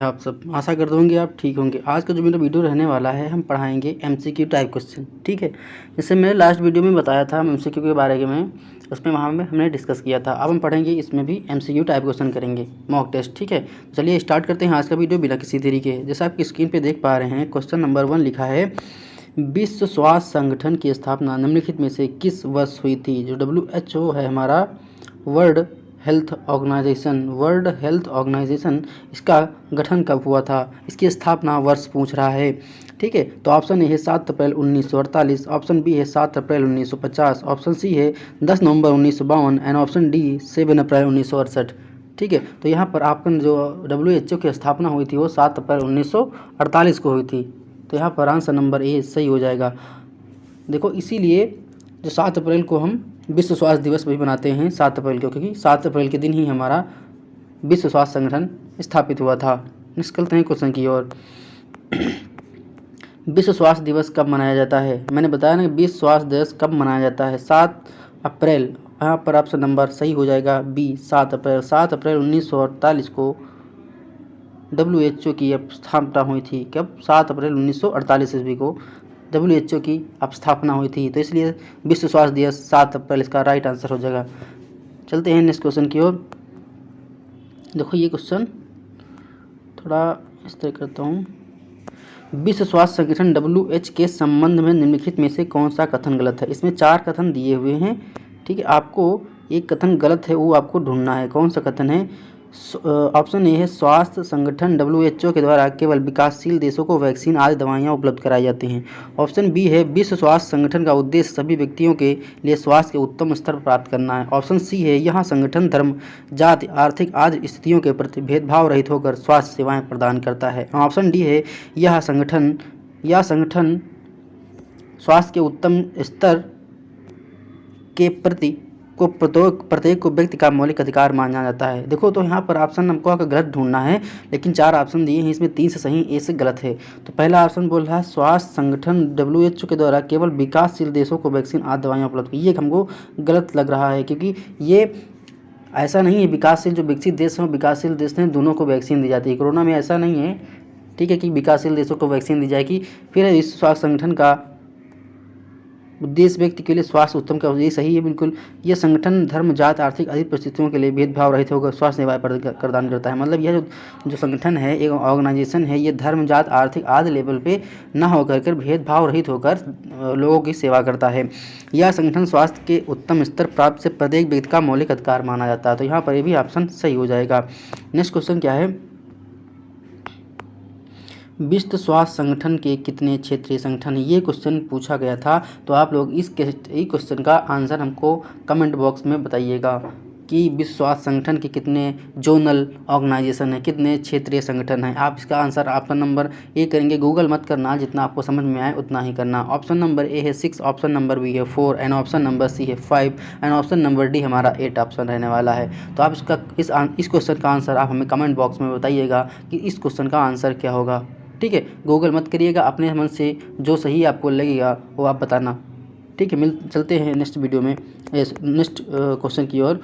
आप सब आशा करता हूँ कि आप ठीक होंगे। आज का जो मेरा वीडियो रहने वाला है, हम पढ़ाएंगे एमसीक्यू टाइप क्वेश्चन। ठीक है, जैसे मैंने लास्ट वीडियो में बताया था हम एमसीक्यू के बारे में, उसमें वहाँ में हमने डिस्कस किया था। अब हम पढ़ेंगे, इसमें भी एमसीक्यू टाइप क्वेश्चन करेंगे, मॉक टेस्ट। ठीक है, चलिए स्टार्ट करते हैं आज का वीडियो बिना किसी देरी के। जैसे आपकी स्क्रीन पर देख पा रहे हैं, क्वेश्चन नंबर 1 लिखा है, विश्व स्वास्थ्य संगठन की स्थापना निम्नलिखित में से किस वर्ष हुई थी। जो WHO है हमारा, वर्ल्ड वर्ल्ड हेल्थ ऑर्गेनाइजेशन, इसका गठन कब हुआ था, इसकी स्थापना वर्ष पूछ रहा है। ठीक है, तो ऑप्शन ए है 7 अप्रैल 1948, ऑप्शन बी है 7 अप्रैल 1950, ऑप्शन सी है 10 नवंबर 1952 एंड ऑप्शन डी 7 अप्रैल 1968। ठीक है, तो यहाँ पर आपका जो WHO की स्थापना हुई थी वो 7 अप्रैल 1948 को हुई थी। तो यहाँ पर आंसर नंबर ए सही हो जाएगा। देखो, इसीलिए जो 7 अप्रैल को हम विश्व स्वास्थ्य दिवस भी मनाते हैं 7 अप्रैल को, क्योंकि 7 अप्रैल के दिन ही हमारा विश्व स्वास्थ्य संगठन स्थापित हुआ था। निकलते हैं क्वेश्चन की ओर। विश्व स्वास्थ्य दिवस कब मनाया जाता है? मैंने बताया ना, विश्व स्वास्थ्य दिवस कब मनाया जाता है, 7 अप्रैल। यहाँ पर ऑप्शन नंबर सही हो जाएगा बी, 7 अप्रैल। 7 अप्रैल 1948 को WHO की स्थापना हुई थी। कब? 7 अप्रैल 1948 ईस्वी को WHO की स्थापना हुई थी, तो इसलिए विश्व स्वास्थ्य दिवस 7 अप्रैल इसका राइट आंसर हो जाएगा। चलते हैं नेक्स्ट क्वेश्चन की ओर। देखो, ये क्वेश्चन थोड़ा इस तरह करता हूँ। विश्व स्वास्थ्य संगठन WHO के संबंध में निम्नलिखित में से कौन सा कथन गलत है? इसमें 4 कथन दिए हुए हैं। ठीक है, आपको एक कथन गलत है वो आपको ढूंढना है, कौन सा कथन है। ऑप्शन ए है, स्वास्थ्य संगठन WHO के द्वारा केवल विकासशील देशों को वैक्सीन आदि दवाइयाँ उपलब्ध कराई जाती हैं। ऑप्शन बी है, विश्व स्वास्थ्य संगठन का उद्देश्य सभी व्यक्तियों के लिए स्वास्थ्य के उत्तम स्तर प्राप्त करना है। ऑप्शन सी है, यह संगठन धर्म, जाति, आर्थिक आदि स्थितियों के प्रति भेदभाव रहित होकर स्वास्थ्य सेवाएं प्रदान करता है। ऑप्शन डी है, यह संगठन स्वास्थ्य के उत्तम स्तर के प्रति को प्रत्येक को व्यक्ति का मौलिक अधिकार माना जाता है। देखो, तो यहाँ पर ऑप्शन हमको गलत ढूंढना है, लेकिन 4 ऑप्शन दिए हैं, इसमें 3 से सही, ए से गलत है। तो पहला ऑप्शन बोल रहा है, स्वास्थ्य संगठन WHO के द्वारा केवल विकासशील देशों को वैक्सीन आदि दवाइयाँ उपलब्ध की। ये हमको गलत लग रहा है, क्योंकि ये ऐसा नहीं है विकासशील, जो विकसित देश हैं विकासशील देश हैं दोनों को वैक्सीन दी जाती है। कोरोना में ऐसा नहीं है, ठीक है, कि विकासशील देशों को वैक्सीन दी जाएगी। फिर विश्व स्वास्थ्य संगठन का उद्देश्य व्यक्ति के लिए स्वास्थ्य उत्तम का, ये सही है बिल्कुल। ये संगठन धर्म, जात, आर्थिक आदि परिस्थितियों के लिए भेदभाव रहित होकर स्वास्थ्य सेवाएं प्रदान करता है। मतलब यह जो संगठन है, एक ऑर्गेनाइजेशन है, ये धर्म, जात, आर्थिक आदि लेवल पे न होकर भेदभाव रहित होकर लोगों की सेवा करता है। यह संगठन स्वास्थ्य के उत्तम स्तर प्राप्त से प्रत्येक व्यक्ति का मौलिक अधिकार माना जाता है। तो यहाँ पर ये भी ऑप्शन सही हो जाएगा। नेक्स्ट क्वेश्चन क्या है, विश्व स्वास्थ्य संगठन के कितने क्षेत्रीय संगठन? ये क्वेश्चन पूछा गया था, तो आप लोग इस क्वेश्चन का आंसर हमको कमेंट बॉक्स में बताइएगा कि विश्व स्वास्थ्य संगठन के कितने जोनल ऑर्गेनाइजेशन है, कितने क्षेत्रीय संगठन हैं। आप इसका आंसर ऑप्शन नंबर ए करेंगे, गूगल मत करना, जितना आपको समझ में आए उतना ही करना। ऑप्शन नंबर ए है 6, ऑप्शन नंबर बी है 4 एंड ऑप्शन नंबर सी है 5 एंड ऑप्शन नंबर डी हमारा 8 ऑप्शन रहने वाला है। तो आप इस क्वेश्चन का आंसर आप हमें कमेंट बॉक्स में बताइएगा कि इस क्वेश्चन का आंसर क्या होगा। ठीक है, गूगल मत करिएगा, अपने मन से जो सही आपको लगेगा वो आप बताना। ठीक है, चलते हैं नेक्स्ट वीडियो में, नेक्स्ट क्वेश्चन की ओर।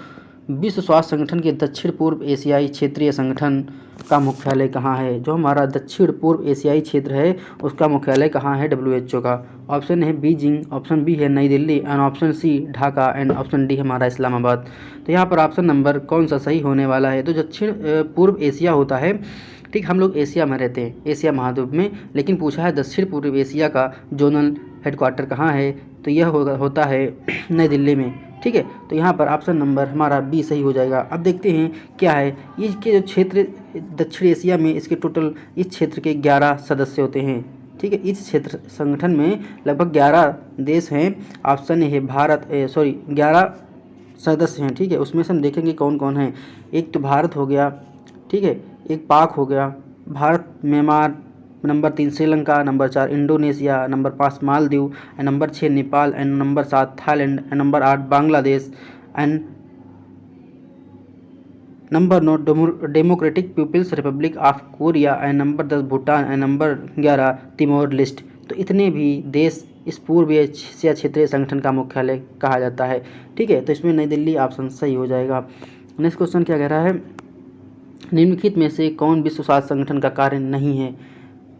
विश्व स्वास्थ्य संगठन के दक्षिण पूर्व एशियाई क्षेत्रीय संगठन का मुख्यालय कहाँ है? जो हमारा दक्षिण पूर्व एशियाई क्षेत्र है उसका मुख्यालय कहाँ है WHO का? ऑप्शन है बीजिंग, ऑप्शन बी है नई Delhi and option C Dhaka and option D हमारा इस्लामाबाद। तो यहाँ पर ऑप्शन नंबर कौन सा सही होने वाला है? तो दक्षिण पूर्व एशिया होता है, ठीक, हम लोग एशिया में रहते हैं, एशिया महाद्वीप में, लेकिन पूछा है दक्षिण पूर्व एशिया का जोनल हेडक्वार्टर कहाँ है, तो यह होता है नई दिल्ली में। ठीक है, तो यहाँ पर ऑप्शन नंबर हमारा बी सही हो जाएगा। अब देखते हैं क्या है, इसके जो क्षेत्र दक्षिण एशिया में, इसके टोटल इस क्षेत्र के 11 सदस्य होते हैं। ठीक है, इस क्षेत्र संगठन में लगभग 11 देश हैं। ऑप्शन है भारत, 11 सदस्य हैं। ठीक है, उसमें से हम देखेंगे कौन कौन हैं। एक तो भारत हो गया, ठीक है, एक पाक हो गया, Bharat, Myanmar, number 3 Sri Lanka, number 4 Indonesia, number 5 Maldives and number 6 Nepal and number 7 Thailand and number 8 Bangladesh and number 9 democratic people's republic of Korea and number 10 Bhutan and number 11 Timor list. तो इतने भी देश इस पूर्व एशिया क्षेत्रीय संगठन का मुख्यालय कहा जाता है। ठीक है, तो इसमें नई दिल्ली ऑप्शन सही हो जाएगा। नेक्स्ट क्वेश्चन क्या कह रहा है, निम्नलिखित में से कौन विश्व स्वास्थ्य संगठन का कार्य नहीं है?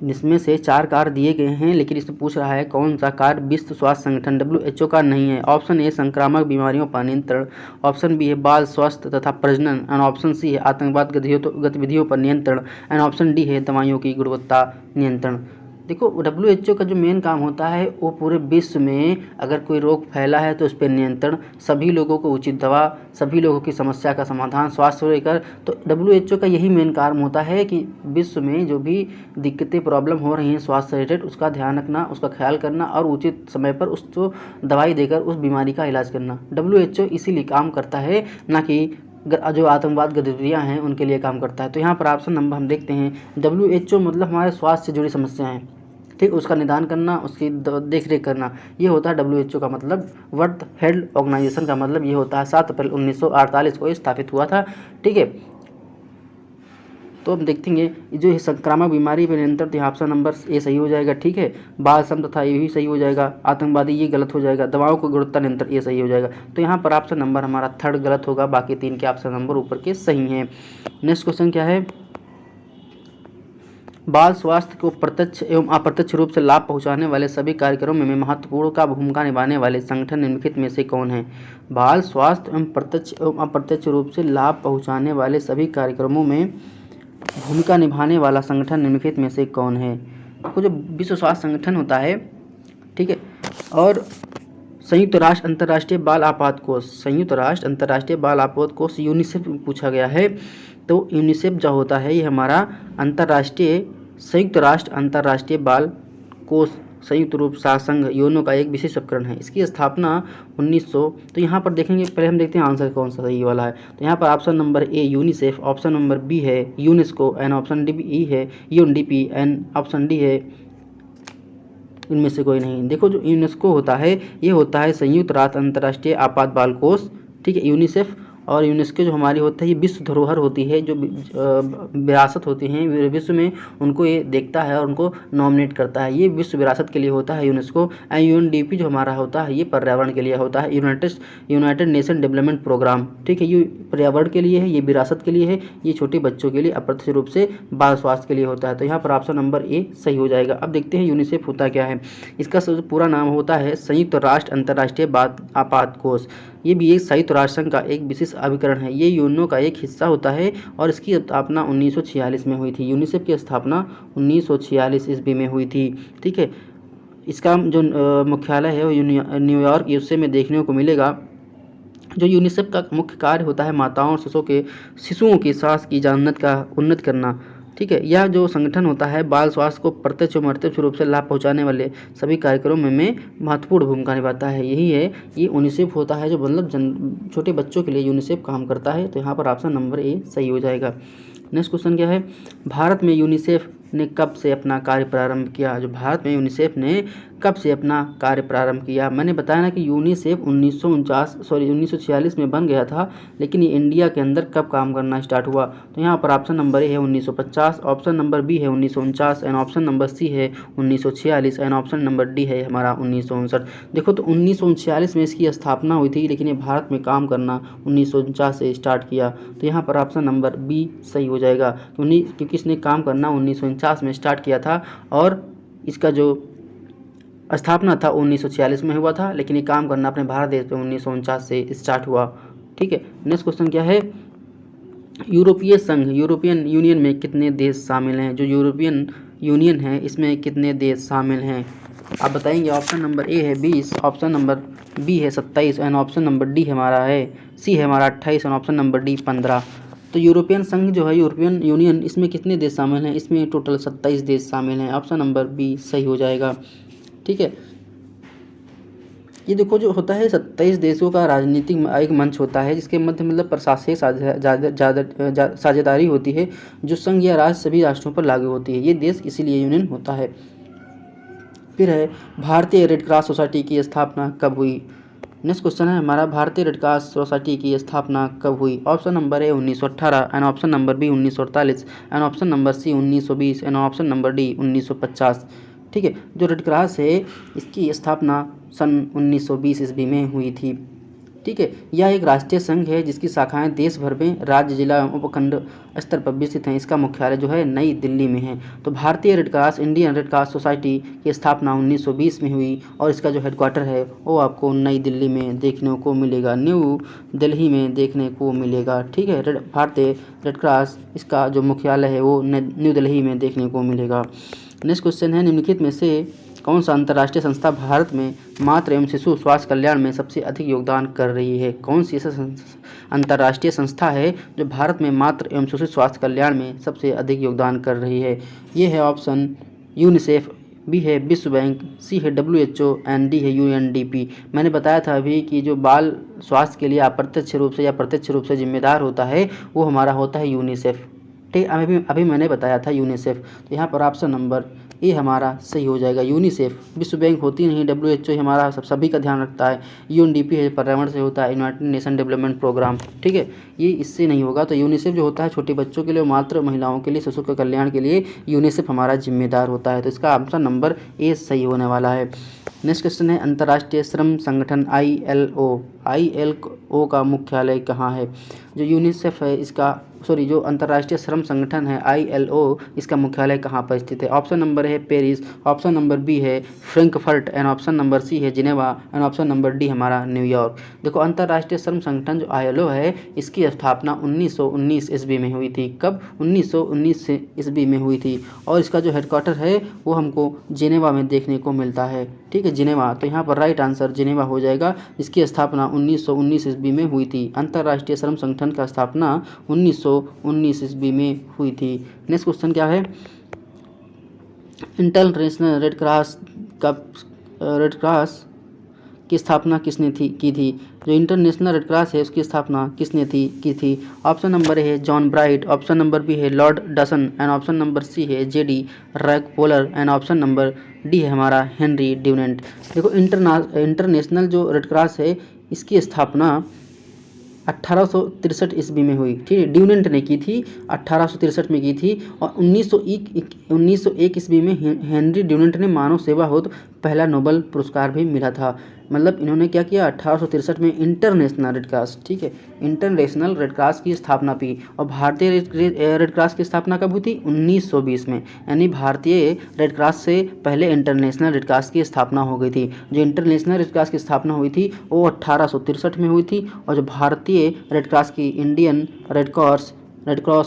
इसमें से 4 कार्य दिए गए हैं, लेकिन इसमें पूछ रहा है कौन सा कार्य विश्व स्वास्थ्य संगठन WHO का नहीं है। ऑप्शन ए संक्रामक बीमारियों पर नियंत्रण, ऑप्शन बी है बाल स्वास्थ्य तथा प्रजनन, एंड ऑप्शन सी है आतंकवाद गतिविधियों पर नियंत्रण, एंड ऑप्शन डी है दवाइयों की गुणवत्ता नियंत्रण। देखो WHO का जो मेन काम होता है वो पूरे विश्व में अगर कोई रोग फैला है तो उस पर नियंत्रण, सभी लोगों को उचित दवा, सभी लोगों की समस्या का समाधान, स्वास्थ्य को लेकर। तो WHO का यही मेन काम होता है कि विश्व में जो भी दिक्कतें प्रॉब्लम हो रही हैं स्वास्थ्य से रिलेटेड उसका ध्यान रखना, उसका ख्याल करना और उचित समय पर उसको दवाई देकर उस बीमारी का इलाज करना। WHO इसीलिए काम करता है, ना कि जो आतंकवाद गतिविधियाँ हैं उनके लिए काम करता है। तो यहाँ पर ऑप्शन नंबर हम देखते हैं WHO मतलब हमारे स्वास्थ्य से जुड़ी समस्याएं, ठीक, उसका निदान करना, उसकी देख रेख करना, ये होता है WHO का मतलब। वर्ल्ड हेल्थ ऑर्गेनाइजेशन का मतलब ये होता है 7 अप्रैल 1948 को स्थापित हुआ था, ठीक है। तो हम देखेंगे जो संक्रामक बीमारी पर नियंत्रण, तो यहाँ ऑप्शन नंबर ए सही हो जाएगा, ठीक है। बाल श्रम तथा ये भी सही हो जाएगा, आतंकवादी ये गलत हो जाएगा, दवाओं को गुणवत्ता नियंत्रण ये सही हो जाएगा। तो यहाँ पर ऑप्शन नंबर हमारा थर्ड गलत होगा, बाकी 3 के ऑप्शन नंबर ऊपर के सही हैं। नेक्स्ट क्वेश्चन क्या है? बाल स्वास्थ्य को प्रत्यक्ष एवं अप्रत्यक्ष रूप से लाभ पहुंचाने वाले सभी कार्यक्रमों में महत्वपूर्ण का भूमिका निभाने वाले संगठन निम्नलिखित में से कौन है? बाल स्वास्थ्य एवं प्रत्यक्ष एवं अप्रत्यक्ष रूप से लाभ पहुंचाने वाले सभी कार्यक्रमों में भूमिका निभाने वाला संगठन निम्नलिखित में से कौन है? आपको जो विश्व स्वास्थ्य संगठन होता है, ठीक है, और संयुक्त राष्ट्र अंतर्राष्ट्रीय बाल आपात कोष, संयुक्त राष्ट्र अंतर्राष्ट्रीय बाल आपात कोष यूनिसेफ पूछा गया है। तो यूनिसेफ जो होता है ये हमारा अंतर्राष्ट्रीय संयुक्त राष्ट्र अंतर्राष्ट्रीय बाल कोष संयुक्त रूप संघ यूनो का एक विशेष उपकरण है। इसकी स्थापना 1900। तो यहाँ पर देखेंगे, पहले हम देखते हैं आंसर कौन सा सही वाला है। तो यहाँ पर option number A UNICEF, option number B है यूनेस्को, एंड ऑप्शन डी है यूएनडीपी, एंड ऑप्शन डी है इनमें से कोई नहीं। देखो जो यूनेस्को होता है ये होता है संयुक्त राष्ट्र अंतर्राष्ट्रीय आपात बाल कोष, ठीक है। यूनिसेफ और यूनेस्को जो हमारी होता है ये विश्व धरोहर होती है, जो विरासत होती हैं विश्व में, उनको ये देखता है और उनको नॉमिनेट करता है। ये विश्व विरासत के लिए होता है यूनेस्को। एंड यूएनडीपी जो हमारा होता है ये पर्यावरण के लिए होता है, यूनाइटेड नेशन डेवलपमेंट प्रोग्राम, ठीक है। ये पर्यावरण के लिए है, ये विरासत के लिए है, ये छोटे बच्चों के लिए, अप्रत्यक्ष रूप से बाल स्वास्थ्य के लिए होता है। तो यहाँ पर ऑप्शन नंबर ए सही हो जाएगा। अब देखते हैं यूनिसेफ होता क्या है। इसका पूरा नाम होता है संयुक्त राष्ट्र अंतर्राष्ट्रीय आपात कोष। ये भी एक संयुक्त राष्ट्र संघ का एक विशेष अभिकरण है। ये यूएनओ का एक हिस्सा होता है और इसकी स्थापना 1946 में हुई थी। यूनिसेफ की स्थापना 1946 ईस्वी में हुई थी, ठीक है। इसका जो मुख्यालय है वो न्यूयॉर्क यूएसए में देखने को मिलेगा। जो यूनिसेफ का मुख्य कार्य होता है माताओं और शिशुओं की स्वास्थ्य की जानत का उन्नत करना, ठीक है। यह जो संगठन होता है बाल स्वास्थ्य को प्रत्यक्ष और अप्रत्यक्ष रूप से लाभ पहुंचाने वाले सभी कार्यक्रमों में महत्वपूर्ण भूमिका निभाता है। यही है, ये यूनिसेफ होता है जो मतलब छोटे बच्चों के लिए यूनिसेफ काम करता है। तो यहाँ पर ऑप्शन नंबर ए सही हो जाएगा। नेक्स्ट क्वेश्चन क्या है? भारत में यूनिसेफ ने कब से अपना कार्य प्रारंभ किया? जो भारत में यूनिसेफ ने कब से अपना कार्य प्रारंभ किया? मैंने बताया ना कि यूनिसेफ 1946 में बन गया था, लेकिन ये इंडिया के अंदर कब काम करना स्टार्ट हुआ? तो यहाँ पर ऑप्शन नंबर ए है 1950, ऑप्शन नंबर बी है 1949, एंड ऑप्शन नंबर सी है 1946, एंड ऑप्शन नंबर डी है हमारा 1959। देखो तो 1946 में इसकी स्थापना हुई थी, लेकिन ये भारत में काम करना 1949 से स्टार्ट किया। तो यहाँ पर ऑप्शन नंबर बी सही हो जाएगा, क्योंकि इसने काम करना 1949 में स्टार्ट किया था और इसका जो स्थापना था 1946 में हुआ था, लेकिन ये काम करना अपने भारत देश पे 1949 से स्टार्ट हुआ, ठीक है। नेक्स्ट क्वेश्चन क्या है? यूरोपीय संघ यूरोपियन यूनियन में कितने देश शामिल हैं? जो यूरोपियन यूनियन है इसमें कितने देश शामिल हैं? आप बताएंगे। ऑप्शन नंबर ए है 20, ऑप्शन नंबर बी है 27, एंड ऑप्शन नंबर डी हमारा है सी है हमारा 28, एंड ऑप्शन नंबर डी 15। तो यूरोपियन संघ जो है यूरोपियन यूनियन, इसमें कितने देश शामिल हैं? इसमें टोटल 27 देश शामिल हैं। ऑप्शन नंबर बी सही हो जाएगा, ठीक है। ये देखो जो होता है 27 देशों का राजनीतिक एक मंच होता है, जिसके मध्य मतलब प्रशासनिक साझेदारी होती है, जो संघ या राज्य सभी राष्ट्रों पर लागू होती है। ये देश इसीलिए यूनियन होता है। फिर है भारतीय रेड क्रॉस सोसाइटी की स्थापना कब हुई? नेक्स्ट क्वेश्चन है हमारा, भारतीय रेड क्रॉस सोसाइटी की स्थापना कब हुई? Option number A 1918, and option number B 1948, and option number C 1920, and option number D 1950, ठीक है। जो रेड क्रॉस है इसकी स्थापना सन 1920 ईस्वी में हुई थी। ठीक है। यह एक राष्ट्रीय संघ है जिसकी शाखाएं देश भर में राज्य, जिला एवं उपखंड स्तर पर विस्तृत हैं। इसका मुख्यालय जो है नई दिल्ली में है। तो भारतीय red cross, Indian red cross society की स्थापना 1920 में हुई और इसका जो हेडक्वार्टर है वो आपको नई दिल्ली में देखने को मिलेगा, न्यू दिल्ली में देखने को मिलेगा। ठीक है, भारतीय रेड क्रॉस इसका जो मुख्यालय है वो न्यू दिल्ली में देखने को मिलेगा। नेक्स्ट क्वेश्चन है, निम्नलिखित में से कौन सा अंतर्राष्ट्रीय संस्था भारत में मातृ एवं शिशु स्वास्थ्य कल्याण में सबसे अधिक योगदान कर रही है? कौन सी ऐसा अंतर्राष्ट्रीय संस्था है जो भारत में मातृ एवं शिशु स्वास्थ्य कल्याण में सबसे अधिक योगदान कर रही है? ये है ऑप्शन यूनिसेफ, बी है विश्व बैंक, सी है WHO एंड डी है UNDP। मैंने बताया था अभी कि जो बाल स्वास्थ्य के लिए अप्रत्यक्ष रूप से या प्रत्यक्ष रूप से जिम्मेदार होता है वो हमारा होता है यूनिसेफ। ठीक, अभी मैंने बताया था यूनिसेफ। तो यहाँ पर ऑप्शन नंबर ए हमारा सही हो जाएगा, यूनिसेफ। विश्व बैंक होती नहीं, WHO हमारा सभी का ध्यान रखता है, UNDP है पर्यावरण से होता है, यूनाइटेड नेशन डेवलपमेंट प्रोग्राम। ठीक है, ये इससे नहीं होगा। तो यूनिसेफ जो होता है छोटे बच्चों के लिए, मात्र महिलाओं के लिए, शिशु के कल्याण के लिए यूनिसेफ हमारा जिम्मेदार होता है। तो इसका ऑप्शन नंबर ए सही होने वाला है। नेक्स्ट क्वेश्चन है, अंतर्राष्ट्रीय श्रम संगठन ILO का मुख्यालय कहाँ है? जो यूनिसेफ है इसका जो अंतर्राष्ट्रीय श्रम संगठन है ILO, इसका मुख्यालय कहाँ पर स्थित है? ऑप्शन नंबर है पेरिस, ऑप्शन नंबर बी है Frankfurt and option number C है Geneva and option number D हमारा न्यूयॉर्क। देखो, अंतर्राष्ट्रीय श्रम संगठन जो ILO है इसकी स्थापना 1919 ईस्वी में हुई थी। कब? 1919 ईस्वी में हुई थी और इसका जो हेडक्वार्टर है वो हमको जिनेवा में देखने को मिलता है। ठीक है, जिनेवा। तो यहाँ पर राइट आंसर जिनेवा हो जाएगा। इसकी स्थापना 1919 ईस्वी में हुई थी। अंतर्राष्ट्रीय श्रम संगठन का स्थापना 1919 ईस्वी में हुई थी। नेक्स्ट क्वेश्चन क्या है, इंटरनेशनल रेड क्रॉस की स्थापना किसने की थी? जो इंटरनेशनल रेड क्रॉस है उसकी स्थापना किसने की थी? ऑप्शन नंबर है John Bright, option number B है Lord Dawson and option number C है JD Rockefeller and option number D है हमारा हेनरी ड्यूनेंट। देखो, इंटरनेशनल जो रेड क्रॉस है इसकी स्थापना 1863 ईस्वी में हुई। ठीक है, ड्यूनेंट ने की थी, 1863 में की थी और 1901 ईस्वी में हेनरी ड्यूनेंट ने मानव सेवा हेतु पहला नोबेल पुरस्कार भी मिला था। मतलब इन्होंने क्या किया, 1863 में इंटरनेशनल रेड क्रॉस, ठीक है, इंटरनेशनल रेड क्रॉस की स्थापना की। और भारतीय रेड क्रॉस की स्थापना कब हुई थी? 1920 में। यानी भारतीय रेड क्रॉस से पहले इंटरनेशनल रेड क्रॉस की स्थापना हो गई थी। जो इंटरनेशनल रेड क्रॉस की स्थापना हुई थी वो 1863 में हुई थी और जो भारतीय रेड क्रॉस की, इंडियन रेड क्रॉस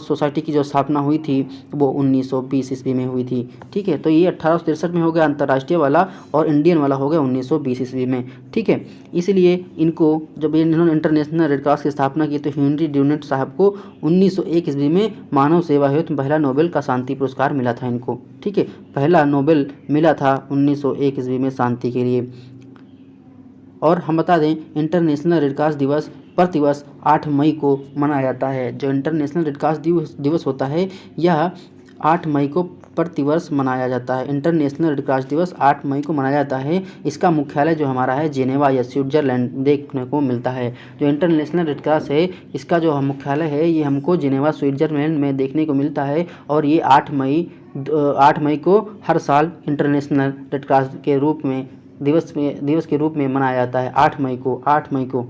सोसाइटी की जो स्थापना हुई थी वो 1920 ईस्वी में हुई थी। ठीक है, तो ये 1863 में हो गया अंतर्राष्ट्रीय वाला और इंडियन वाला हो गया 1920 ईस्वी में। ठीक है, इसलिए इनको जब इन्होंने इंटरनेशनल रेड क्रॉस की स्थापना की तो हेनरी ड्यूनेंट साहब को 1901 ईस्वी में मानव सेवा हेतु पहला नोबेल का शांति पुरस्कार मिला था इनको। ठीक है, पहला नोबेल मिला था 1901 ईस्वी में शांति के लिए। और हम बता दें, इंटरनेशनल रेड क्रॉस दिवस प्रतिवर्ष 8 मई को मनाया जाता है। जो इंटरनेशनल रेड क्रॉस दिवस होता है यह 8 मई को प्रतिवर्ष मनाया जाता है। इंटरनेशनल रेड क्रॉस दिवस 8 मई को मनाया जाता है। इसका मुख्यालय जो हमारा है जेनेवा या स्विट्जरलैंड देखने को मिलता है। जो इंटरनेशनल रेड क्रॉस है इसका जो मुख्यालय है ये हमको जेनेवा स्विट्जरलैंड में देखने को मिलता है और ये 8 मई को हर साल इंटरनेशनल रेड क्रॉस के रूप में दिवस के रूप में मनाया जाता है। 8 मई को।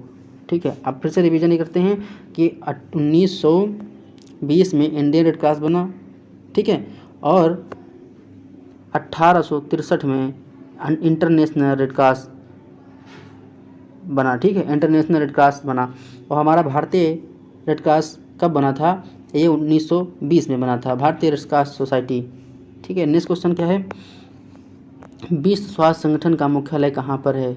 ठीक है, अब फिर से रिवीजन करते हैं कि 1920 में इंडियन रेड क्रॉस बना। ठीक है, और 1863 में इंटरनेशनल रेड क्रॉस बना। ठीक है, इंटरनेशनल रेड क्रॉस बना। और हमारा भारतीय रेड क्रॉस कब बना था? ये 1920 में बना था, भारतीय रेड क्रॉस सोसाइटी। ठीक है, नेक्स्ट क्वेश्चन क्या है, विश्व स्वास्थ्य संगठन का मुख्यालय कहाँ पर है?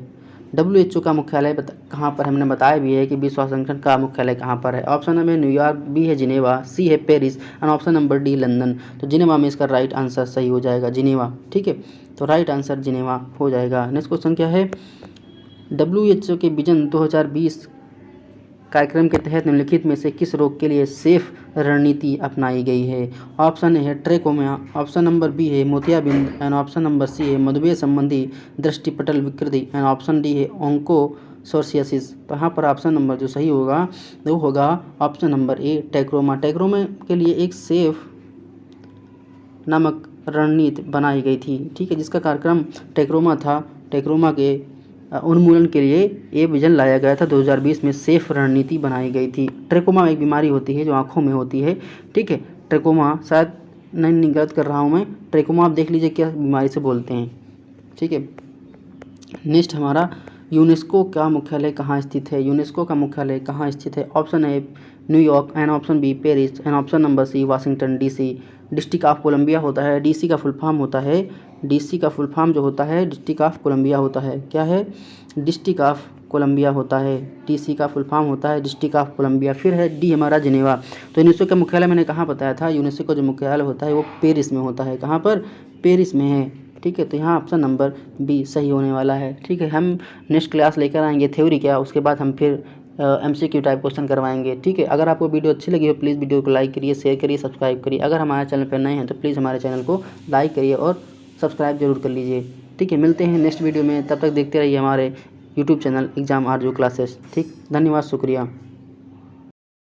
WHO का मुख्यालय कहाँ पर? हमने बताया भी है कि विश्व स्वास्थ्य संगठन का मुख्यालय कहाँ पर है। ऑप्शन नंबर न्यूयॉर्क, बी है जिनेवा, सी है Paris and option number D London. तो जिनेवा में इसका राइट आंसर सही हो जाएगा, जिनेवा। ठीक है, तो राइट आंसर जिनेवा हो जाएगा। नेक्स्ट क्वेश्चन क्या है, WHO के विजन 2020 कार्यक्रम के तहत निम्नलिखित में से किस रोग के लिए सेफ रणनीति अपनाई गई है? ऑप्शन है ट्रेकोमा, ऑप्शन नंबर बी है मोतियाबिंद एंड ऑप्शन नंबर सी है मधुमेह संबंधी दृष्टिपटल विकृति एंड ऑप्शन डी है ओंकोसोरियासिस। तो यहाँ पर ऑप्शन नंबर जो सही होगा वो होगा ऑप्शन नंबर ए ट्रेकोमा। ट्रेकोमा के लिए एक सेफ नामक रणनीति बनाई गई थी। ठीक है, जिसका कार्यक्रम ट्रेकोमा था। ट्रेकोमा के उन्मूलन के लिए ये विजन लाया गया था। 2020 में सेफ रणनीति बनाई गई थी। ट्रेकोमा एक बीमारी होती है जो आँखों में होती है, ठीक है। ट्रेकोमा शायद नहीं गलत कर रहा हूँ मैं, ट्रेकोमा आप देख लीजिए क्या बीमारी से बोलते हैं, ठीक है। नेक्स्ट हमारा यूनेस्को का मुख्यालय कहाँ स्थित है? यूनेस्को का मुख्यालय कहाँ स्थित है? Option A New York, and option B Paris, and option number C Washington DC. District of Columbia होता है, डीसी का फुल फॉर्म होता है, डीसी का फुल फॉर्म जो होता है डिस्ट्रिक्ट ऑफ कोलंबिया होता है। क्या है? डिस्ट्रिक्ट ऑफ कोलंबिया होता है। डीसी का फुल फॉर्म होता है डिस्ट्रिक्ट ऑफ कोलंबिया। फिर है डी हमारा जिनेवा। तो यूनेस्को का मुख्यालय मैंने कहाँ बताया था? यूनेस्को का जो मुख्यालय होता है वो पेरिस में होता है। कहाँ पर? पेरिस में है, ठीक है। तो यहाँ ऑप्शन नंबर बी सही होने वाला है, ठीक है। हम नेक्स्ट क्लास लेकर आएंगे थ्योरी का, उसके बाद हम फिर MCQ टाइप क्वेश्चन करवाएंगे, ठीक है। अगर आपको वीडियो अच्छी लगी हो प्लीज़ वीडियो को लाइक करिए, शेयर करिए, सब्सक्राइब करिए। अगर हमारे चैनल पर नए हैं तो प्लीज़ हमारे चैनल को लाइक करिए और सब्सक्राइब जरूर कर लीजिए, ठीक है। मिलते हैं नेक्स्ट वीडियो में, तब तक देखते रहिए हमारे यूट्यूब चैनल एग्जाम आरजू क्लासेस, ठीक। धन्यवाद, शुक्रिया।